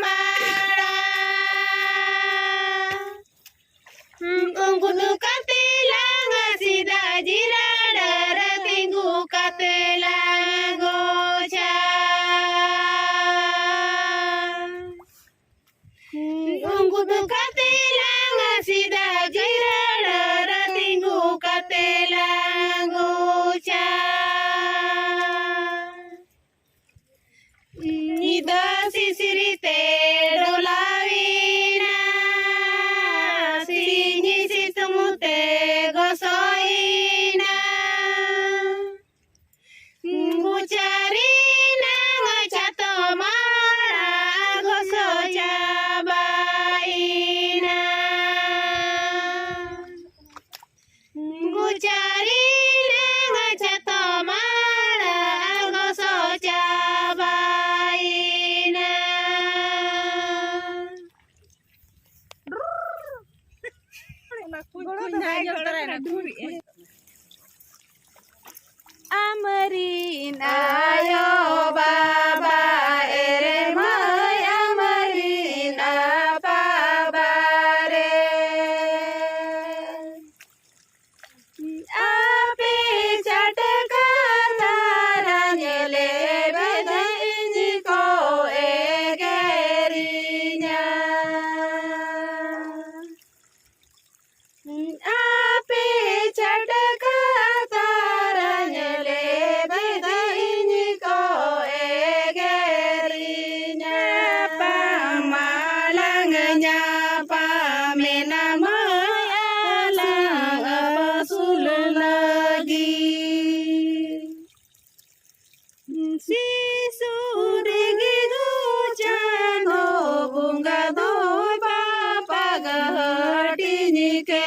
mara ungkutu katilang sida jira dara tinggu katilang gocha ungkutu katilang sida jira dara tinggu katilang gocha ida sisirite dolavina sinyi situmute gosoina gucarina ngacato mara goso cabaina gucarina ngacato mara goso cabaina Amarin ayo baba ere mai amarin apa bare ape chatka taranyele bedinji ko egerinya ape chatka taranyele bedinji ko egerinya pamalangnya pamenamayalang apasul lagi si surigi gucano bunga doi papa gahati nike